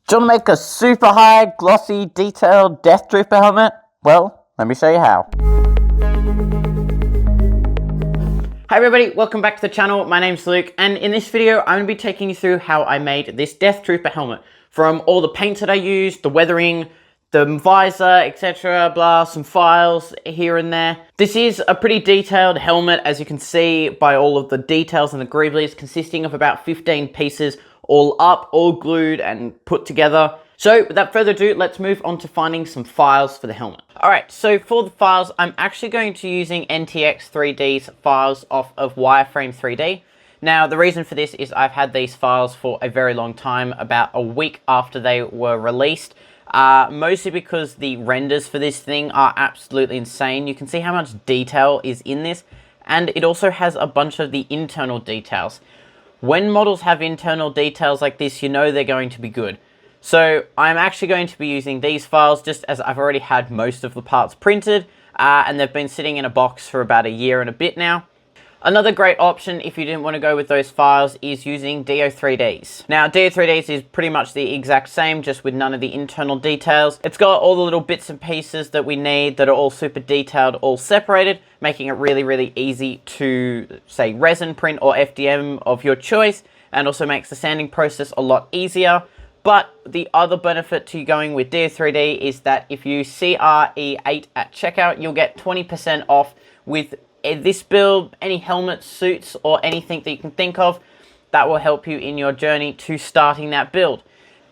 Do you want to make a super high, glossy, detailed Death Trooper helmet? Well, let me show you how. Hi everybody, welcome back to the channel. My name's Luke, and in this video I'm going to be taking you through how I made this Death Trooper helmet. From all the paints that I used, the weathering, the visor, etc, blah, some files here and there. This is a pretty detailed helmet, as you can see by all of the details and the greeblies, consisting of about 15 pieces, all up, all glued and put together. So without further ado, let's move on to finding some files for the helmet. Alright, so for the files, I'm actually going to be using NTX 3D's files off of Wireframe 3D. Now, the reason for this is I've had these files for a very long time, about a week after they were released. Mostly because the renders for this thing are absolutely insane. You can see how much detail is in this, and it also has a bunch of the internal details. When models have internal details like this, you know they're going to be good. So I'm actually going to be using these files just as I've already had most of the parts printed, and they've been sitting in a box for about a year and a bit now. Another great option, if you didn't want to go with those files, is using DO3Ds. Now, DO3Ds is pretty much the exact same, just with none of the internal details. It's got all the little bits and pieces that we need that are all super detailed, all separated, making it really, really easy to, say, resin print or FDM of your choice, and also makes the sanding process a lot easier. But the other benefit to going with DO3D is that if you CRE8 at checkout, you'll get 20% off with this build, any helmets, suits, or anything that you can think of that will help you in your journey to starting that build.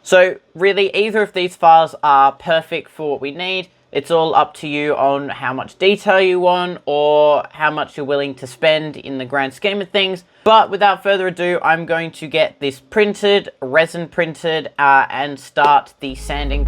So really, either of these files are perfect for what we need. It's all up to you on how much detail you want or how much you're willing to spend in the grand scheme of things. But without further ado, I'm going to get this printed, resin printed, and start the sanding.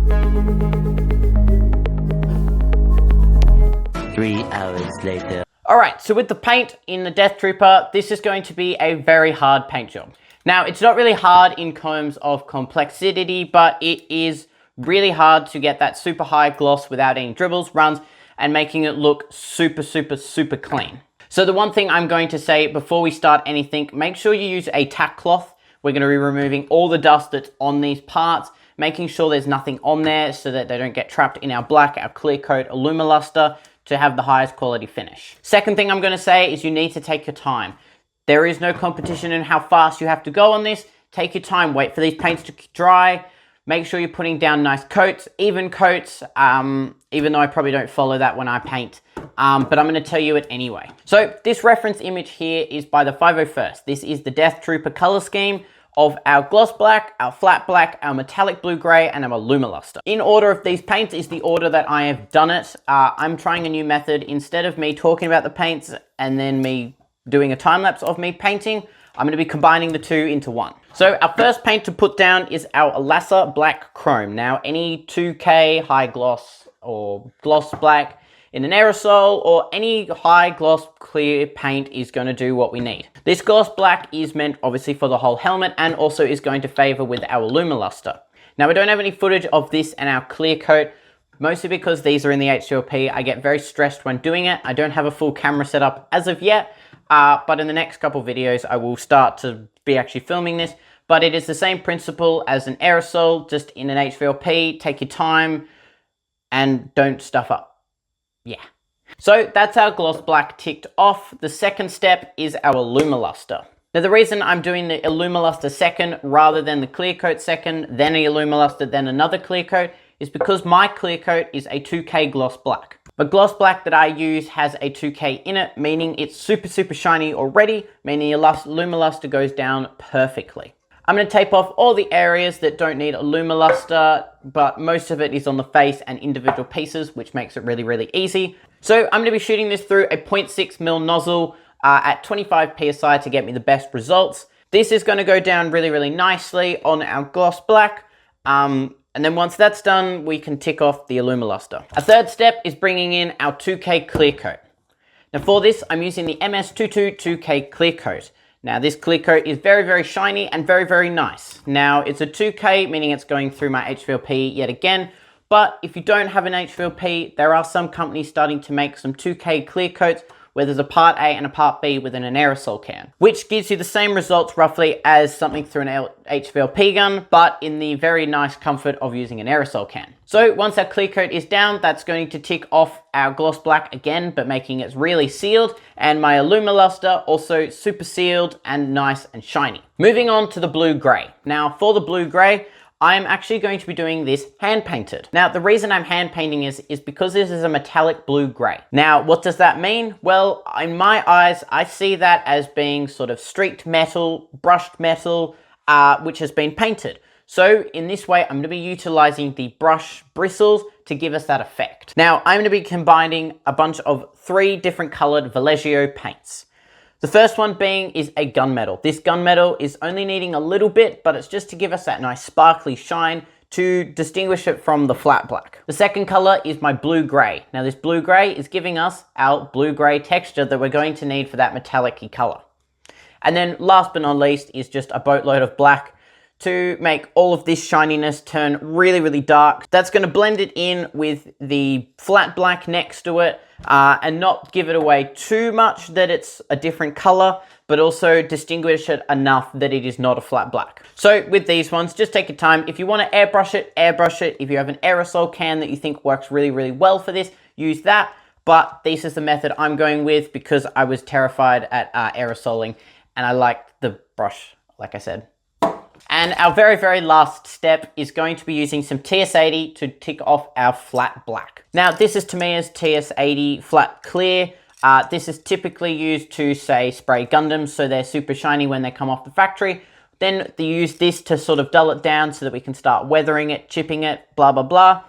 3 hours later. Alright, so with the paint in the Death Trooper, this is going to be a very hard paint job. Now, it's not really hard in terms of complexity, but it is really hard to get that super high gloss without any dribbles, runs, and making it look super, super, super clean. So the one thing I'm going to say before we start anything, make sure you use a tack cloth. We're going to be removing all the dust that's on these parts, making sure there's nothing on there so that they don't get trapped in our black, our clear coat Alumoluster, to have the highest quality finish. Second thing I'm going to say is you need to take your time. There is no competition in how fast you have to go on this. Take your time, wait for these paints to dry. Make sure you're putting down nice coats, even coats, even though I probably don't follow that when I paint, but I'm going to tell you it anyway. So this reference image here is by the 501st. This is the Death Trooper color scheme of our gloss black, our flat black, our metallic blue gray, and our Alumoluster. In order of these paints is the order that I have done it. I'm trying a new method. Instead of me talking about the paints and then me doing a time lapse of me painting, I'm going to be combining the two into one. So our first paint to put down is our Elasa Black Chrome. Now, any 2K high gloss or gloss black in an aerosol or any high gloss clear paint is going to do what we need. This gloss black is meant obviously for the whole helmet and also is going to favor with our Alumoluster. Now, we don't have any footage of this and our clear coat, mostly because these are in the HDLP. I get very stressed when doing it. I don't have a full camera set up as of yet, but in the next couple videos I will start to be actually filming this. But it is the same principle as an aerosol, just in an HVLP. Take your time and don't stuff up. Yeah. So that's our gloss black ticked off. The second step is our Alumoluster. Now, the reason I'm doing the Alumoluster second rather than the clear coat second, then a Alumoluster, then another clear coat, is because my clear coat is a 2K gloss black. The gloss black that I use has a 2K in it, meaning it's super, super shiny already, meaning your Alumoluster goes down perfectly. I'm going to tape off all the areas that don't need Alumoluster, but most of it is on the face and individual pieces, which makes it really, really easy. So I'm going to be shooting this through a 0.6mm nozzle at 25 PSI to get me the best results. This is going to go down really, really nicely on our gloss black. And then once that's done, we can tick off the Alumoluster. A third step is bringing in our 2K clear coat. Now for this, I'm using the MS22 2K clear coat. Now this clear coat is very, very shiny and very, very nice. Now it's a 2K, meaning it's going through my HVLP yet again. But if you don't have an HVLP, there are some companies starting to make some 2K clear coats where there's a part A and a part B within an aerosol can, which gives you the same results roughly as something through an HVLP gun, but in the very nice comfort of using an aerosol can. So once our clear coat is down, that's going to tick off our gloss black again, but making it really sealed, and my Alumoluster also super sealed and nice and shiny. Moving on to the blue gray. Now for the blue gray, I'm actually going to be doing this hand painted. Now, the reason I'm hand painting is because this is a metallic blue gray. Now, what does that mean? Well, in my eyes, I see that as being sort of streaked metal, brushed metal, which has been painted. So in this way, I'm going to be utilizing the brush bristles to give us that effect. Now, I'm going to be combining a bunch of 3 different colored Vallejo paints. The first one being is a gunmetal. This gunmetal is only needing a little bit, but it's just to give us that nice sparkly shine to distinguish it from the flat black. The second color is my blue gray. Now this blue gray is giving us our blue gray texture that we're going to need for that metallic-y color. And then last but not least is just a boatload of black to make all of this shininess turn really, really dark. That's going to blend it in with the flat black next to it and not give it away too much that it's a different color, but also distinguish it enough that it is not a flat black. So with these ones, just take your time. If you want to airbrush it, airbrush it. If you have an aerosol can that you think works really, really well for this, use that. But this is the method I'm going with because I was terrified at aerosoling and I liked the brush, like I said. And our very, very last step is going to be using some TS80 to tick off our flat black. Now, this is Tamiya's TS80 flat clear. This is typically used to, say, spray Gundams so they're super shiny when they come off the factory. Then they use this to sort of dull it down so that we can start weathering it, chipping it, blah, blah, blah.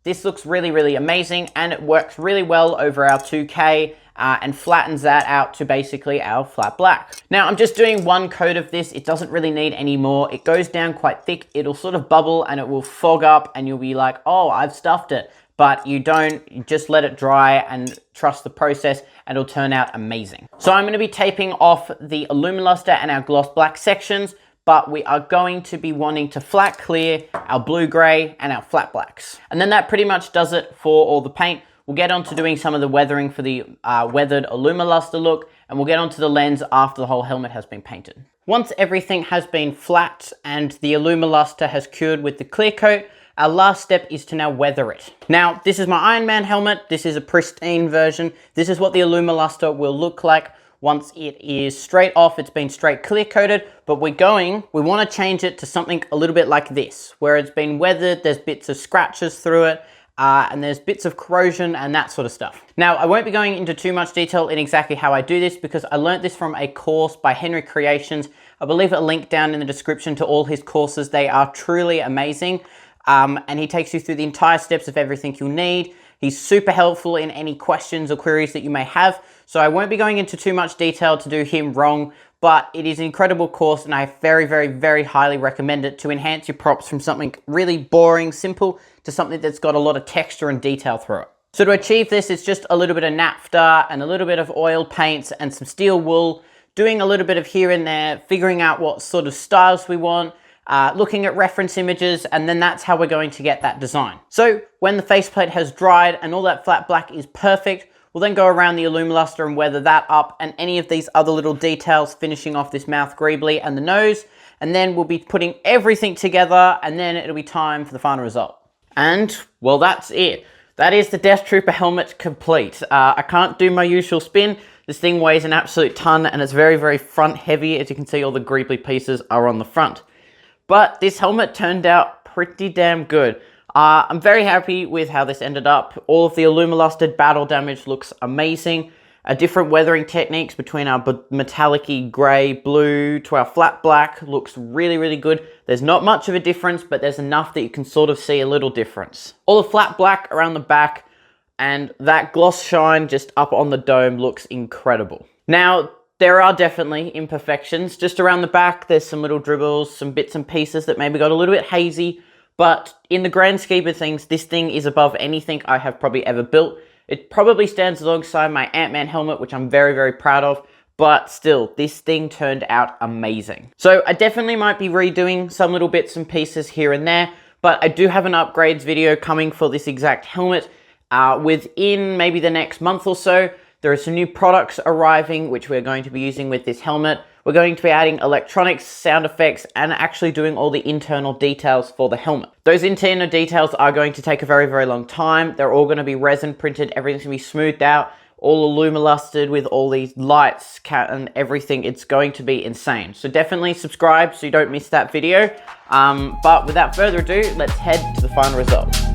This looks really, really amazing and it works really well over our 2K and flattens that out to basically our flat black. Now I'm just doing 1 coat of this. It doesn't really need any more. It goes down quite thick. It'll sort of bubble and it will fog up and you'll be like, oh, I've stuffed it. But you don't, you just let it dry and trust the process and it'll turn out amazing. So I'm gonna be taping off the Alumoluster and our gloss black sections, but we are going to be wanting to flat clear our blue gray and our flat blacks. And then that pretty much does it for all the paint. We'll get on to doing some of the weathering for the weathered Alumoluster look, and we'll get onto the lens after the whole helmet has been painted. Once everything has been flat and the Alumoluster has cured with the clear coat, our last step is to now weather it. Now, this is my Iron Man helmet. This is a pristine version. This is what the Alumoluster will look like once it is straight off. It's been straight clear coated, but we want to change it to something a little bit like this, where it's been weathered, there's bits of scratches through it, and there's bits of corrosion and that sort of stuff. Now, I won't be going into too much detail in exactly how I do this because I learned this from a course by Henry Creations. I believe a link down in the description to all his courses. They are truly amazing. And he takes you through the entire steps of everything you'll need. He's super helpful in any questions or queries that you may have. So I won't be going into too much detail to do him wrong, but it is an incredible course and I very, very, very highly recommend it to enhance your props from something really boring, simple, to something that's got a lot of texture and detail through it. So to achieve this, it's just a little bit of naphtha and a little bit of oil paints and some steel wool, doing a little bit of here and there, figuring out what sort of styles we want, looking at reference images, and then that's how we're going to get that design. So when the faceplate has dried and all that flat black is perfect, we'll then go around the Alumoluster and weather that up and any of these other little details, finishing off this mouth greebly and the nose, and then we'll be putting everything together and then it'll be time for the final result. And, well, that's it. That is the Death Trooper helmet complete. I can't do my usual spin. This thing weighs an absolute ton and it's very, very front heavy. As you can see, all the greebly pieces are on the front. But this helmet turned out pretty damn good. I'm very happy with how this ended up. All of the Alumoluster battle damage looks amazing. Different weathering techniques between our metallic-y grey blue to our flat black looks really, really good. There's not much of a difference, but there's enough that you can sort of see a little difference. All the flat black around the back and that gloss shine just up on the dome looks incredible. Now, there are definitely imperfections. Just around the back, there's some little dribbles, some bits and pieces that maybe got a little bit hazy, but in the grand scheme of things, this thing is above anything I have probably ever built. It probably stands alongside my Ant-Man helmet, which I'm very, very proud of, but still, this thing turned out amazing. So I definitely might be redoing some little bits and pieces here and there, but I do have an upgrades video coming for this exact helmet within maybe the next month or so. There are some new products arriving, which we're going to be using with this helmet. We're going to be adding electronics, sound effects, and actually doing all the internal details for the helmet. Those internal details are going to take a very, very long time. They're all going to be resin printed. Everything's going to be smoothed out, all alumilusted with all these lights and everything. It's going to be insane. So definitely subscribe so you don't miss that video. But without further ado, let's head to the final result.